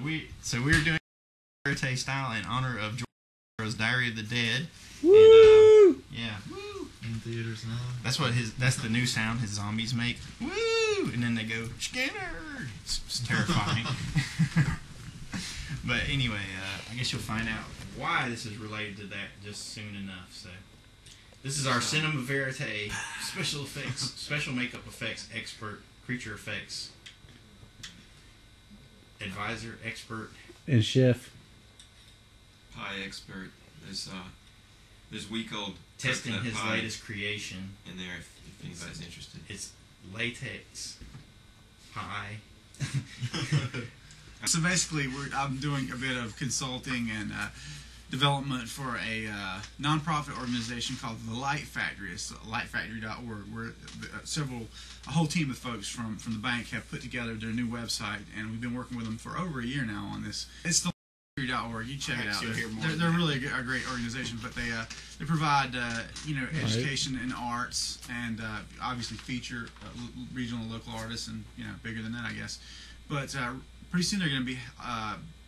we're doing Verite style in honor of George Romero's Diary of the Dead. Woo! And, yeah. Woo! In theaters now. That's the new sound his zombies make. Woo! And then they go Skinner. It's terrifying. But anyway, I guess you'll find out why this is related to that just soon enough. So this is our Cinema Verite special makeup effects expert, creature effects advisor, expert, and chef. Pie expert. There's a week old testing his pie latest creation in there if anybody's interested. It's latex pie. So basically, I'm doing a bit of consulting and development for a nonprofit organization called The Light Factory. It's lightfactory.org, where a whole team of folks from the bank have put together their new website, and we've been working with them for over a year now on this. It's the lightfactory.org. You check it out. They're really a great organization, but they provide education in arts and obviously feature regional and local artists, and bigger than that, I guess. But pretty soon they're going to be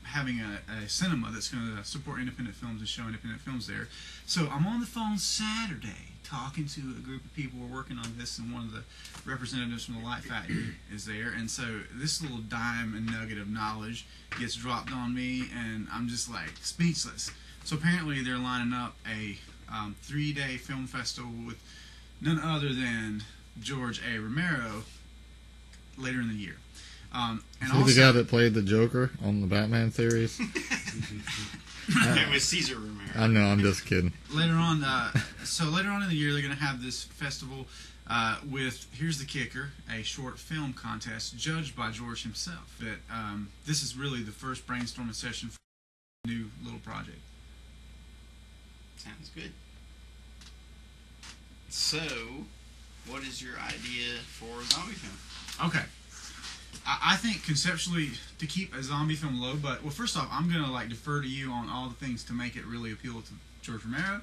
having a cinema that's going to support independent films and show independent films there. So I'm on the phone Saturday talking to a group of people who are working on this, and one of the representatives from the Light Factory is there. And so this little dime and nugget of knowledge gets dropped on me, and I'm just like speechless. So apparently they're lining up a 3-day film festival with none other than George A. Romero later in the year. And See the guy that played the Joker on the Batman series? It was Caesar Romero. I know, I'm just kidding. Later on, later on in the year, they're going to have this festival with, here's the kicker, a short film contest judged by George himself. That this is really the first brainstorming session for a new little project. Sounds good. So, what is your idea for a zombie film? Okay. I think conceptually to keep a zombie film low, but first off, I'm gonna defer to you on all the things to make it really appeal to George Romero,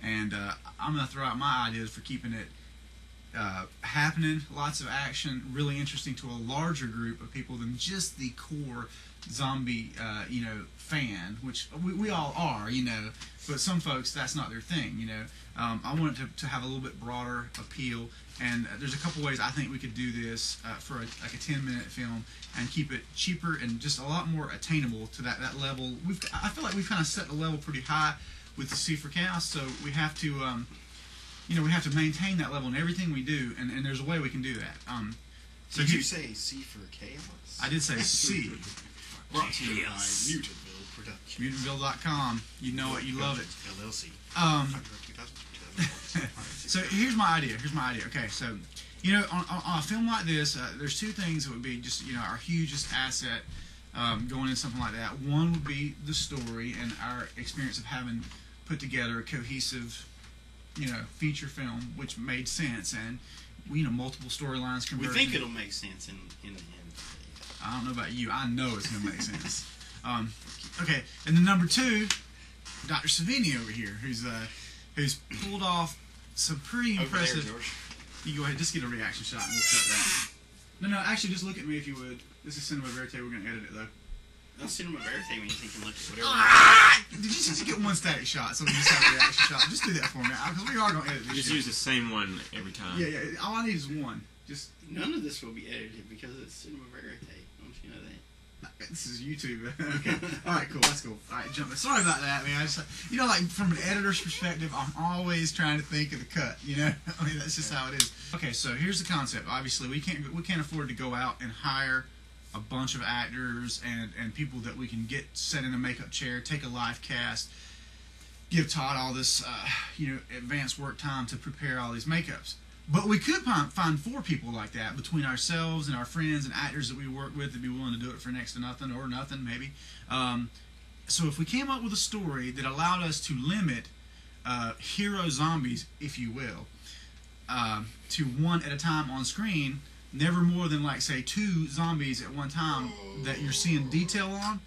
and I'm gonna throw out my ideas for keeping it happening, lots of action, really interesting to a larger group of people than just the core zombie fan, which we all are, but some folks that's not their thing, I want it to have a little bit broader appeal. And there's a couple ways I think we could do this for a 10-minute film and keep it cheaper and just a lot more attainable to that level. I feel like we've kind of set the level pretty high with the C for Chaos, so we have to we have to maintain that level in everything we do, and there's a way we can do that. So did you say C for Chaos? I did say C. Brought to you by Mutantville Productions. Mutantville.com. You know it, you love it. LLC. So here's my idea. Okay, so on a film like this, there's two things that would be just our hugest asset going into something like that. One would be the story and our experience of having put together a cohesive, feature film which made sense, and multiple storylines converging. We think it'll make sense in the end. I don't know about you. I know it's gonna make sense. Okay, and then number two, Dr. Savini over here, who's pulled off some pretty impressive. Over there, George. You go ahead, just get a reaction shot, and we'll cut that. No, actually, just look at me if you would. This is Cinema Verite. We're gonna edit it though. No, Cinema Verite means you can look at whatever. Did you just get one static shot so we just have a reaction shot? Just do that for me, because we are gonna edit this. Just use the same one every time. Yeah. All I need is one. Just none of this will be edited because it's Cinema Verite. Don't you know that? This is YouTube. Okay. All right, cool. Let's go. All right, jump in. Sorry about that, man. I just, from an editor's perspective, I'm always trying to think of the cut. I mean, that's just how it is. Okay, so here's the concept. Obviously, we can't afford to go out and hire a bunch of actors and people that we can get set in a makeup chair, take a live cast, give Todd all this, advanced work time to prepare all these makeups. But we could find 4 people like that between ourselves and our friends and actors that we work with that'd be willing to do it for next to nothing or nothing, maybe. So if we came up with a story that allowed us to limit hero zombies, if you will, to one at a time on screen, never more than, say, 2 zombies at one time that you're seeing detail on.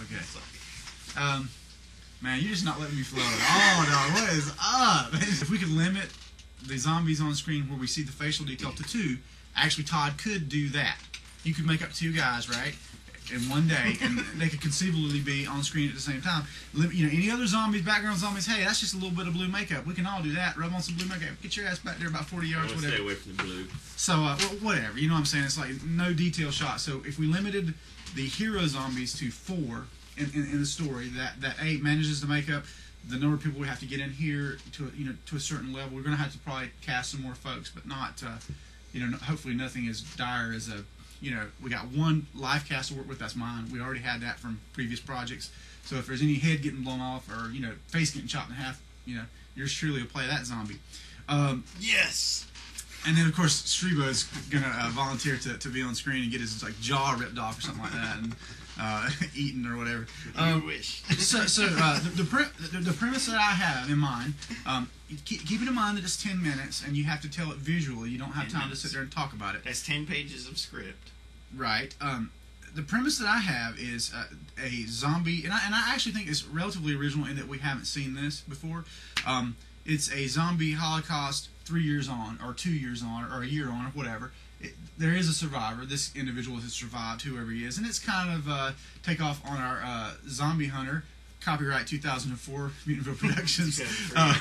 Okay. Man, you're just not letting me flow at all, dog. What is up? If we could limit the zombies on screen where we see the facial detail to 2, actually Todd could do that. you could make up 2 guys, right, in one day, and they could conceivably be on screen at the same time. Any other zombies, background zombies, hey, that's just a little bit of blue makeup. We can all do that. Rub on some blue makeup. Get your ass back there about 40 I yards, want to whatever. stay away from the blue. So, whatever. You know what I'm saying? It's like no detail shot. So if we limited the hero zombies to 4 in the story, that 8 manages to make up the number of people we have to get in here to a certain level. We're going to have to probably cast some more folks, but not, hopefully nothing as dire as we got 1 live cast to work with. That's mine. We already had that from previous projects. So if there's any head getting blown off or, face getting chopped in half, yours truly will play that zombie. Yes. And then, of course, Strebo is going to volunteer to be on screen and get his jaw ripped off or something like that and eaten or whatever. You wish. The premise that I have in mind, keep it in mind that it's 10 minutes and you have to tell it visually. You don't have 10 time minutes. to sit there and talk about it. That's 10 pages of script. Right. The premise that I have is a zombie, and I actually think it's relatively original in that we haven't seen this before. It's a zombie holocaust 3 years on, or 2 years on, or a year on, or whatever. There is a survivor. This individual has survived, whoever he is, and it's kind of take off on our zombie hunter. Copyright 2004, Mutantville Productions. Right.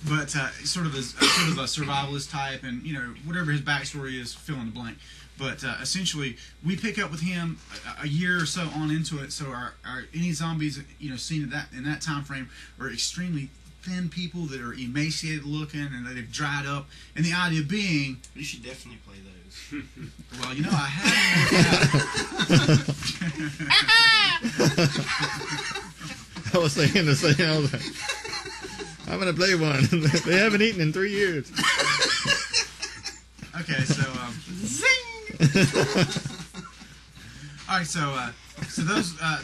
But sort of a survivalist type, and whatever his backstory is, fill in the blank. But essentially, we pick up with him a year or so on into it. So our any zombies seen in that time frame are extremely thin people that are emaciated looking and they've dried up. And the idea being, You should definitely play those. well, I haven't. I was thinking the same. I was like, I'm gonna play one. They haven't eaten in 3 years. Okay, so all right, so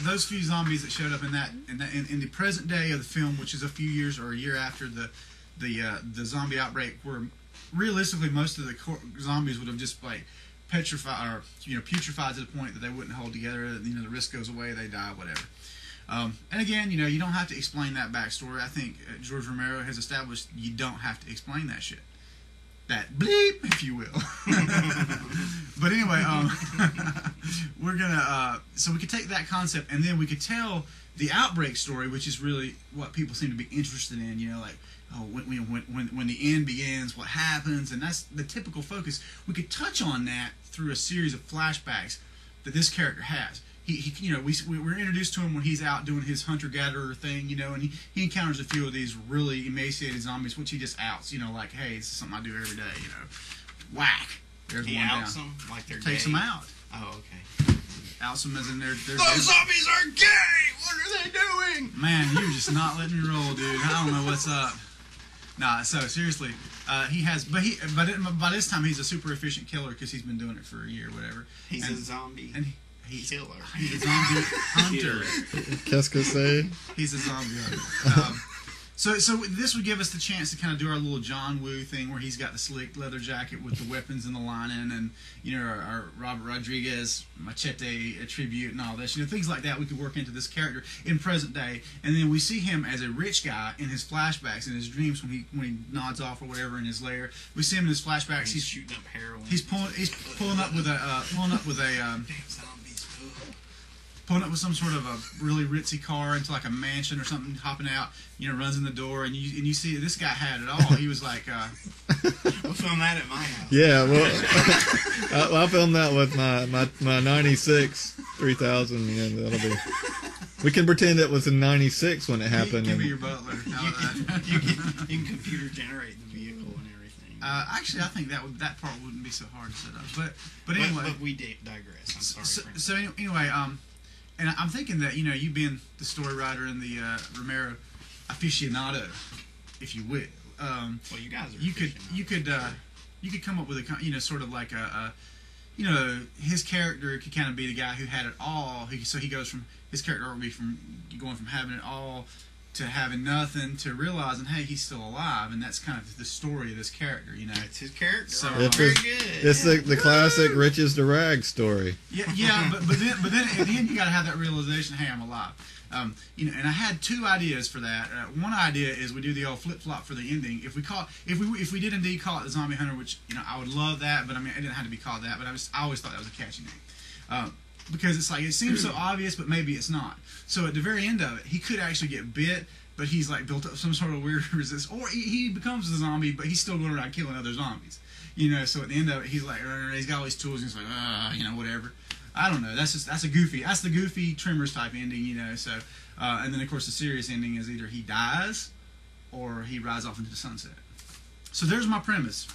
those few zombies that showed up in the present day of the film, which is a few years or a year after the zombie outbreak, where realistically most of the zombies would have just petrified or putrefied to the point that they wouldn't hold together. The risk goes away, they die, whatever. And again, you don't have to explain that backstory. I think George Romero has established you don't have to explain that shit. That bleep, if you will. But anyway, we're gonna so we could take that concept and then we could tell the outbreak story, which is really what people seem to be interested in. When the end begins, what happens, and that's the typical focus. We could touch on that through a series of flashbacks that this character has. We're introduced to him when he's out doing his hunter-gatherer thing, and he encounters a few of these really emaciated zombies, which he just outs, like, hey, this is something I do every day, Whack. There's He one outs down. them like they're Takes gay. them out. Oh, okay. Outs them as in they're Those zombies are gay! What are they doing? Man, you're just not letting me roll, dude. I don't know what's up. Nah, so seriously, he has, but by this time he's a super efficient killer because he's been doing it for a year, or whatever. He's a zombie. And He's killer. he's a zombie hunter. Qu'est-ce que c'est? He's a zombie hunter. So this would give us the chance to kind of do our little John Woo thing where he's got the slick leather jacket with the weapons and the lining, and our Robert Rodriguez machete tribute and all this, things like that. We could work into this character in present day, and then we see him as a rich guy in his flashbacks, in his dreams when he nods off or whatever in his lair. We see him in his flashbacks. He's shooting up heroin. He's pulling up with a Damn zombies. Ugh. pulling up with some sort of a really ritzy car into like a mansion or something, hopping out, runs in the door, and you see this guy had it all. He was like, We'll film that at my house. Yeah, well, I filmed that with my 96 3000. Yeah, that'll be. We can pretend it was in 96 when it happened. Give and- me your butler. How about that? You can computer generate the vehicle and everything. Actually, I think that part wouldn't be so hard to set up. But anyway, But we digress. I'm sorry. Frank. so anyway, and I'm thinking that you being the story writer and the Romero aficionado, if you will, Well, you guys are. you could come up with a sort of like his character could kind of be the guy who had it all. So he goes from his character would be from going from having it all to having nothing to realizing, hey, he's still alive, and that's kind of the story of this character, you know. It's his character. So, It's very just- good. It's the classic riches to rags story. Yeah, but then at the end you got to have that realization, hey, I'm alive. You know, and I had two ideas for that. One idea is we do the old flip flop for the ending. If we did indeed call it the Zombie Hunter, which, you know, I would love that, but I mean it didn't have to be called that. But I always thought that was a catchy name. Because it's like, it seems so obvious, but maybe it's not. So at the very end of it, he could actually get bit, but he's like built up some sort of weird resistance, or he becomes a zombie, but he's still going around killing other zombies. You know, so at the end of it, he's like, he's got all these tools, and he's like, you know, whatever. I don't know. That's the goofy Tremors type ending, you know. So, and then of course the serious ending is either he dies, or he rides off into the sunset. So there's my premise.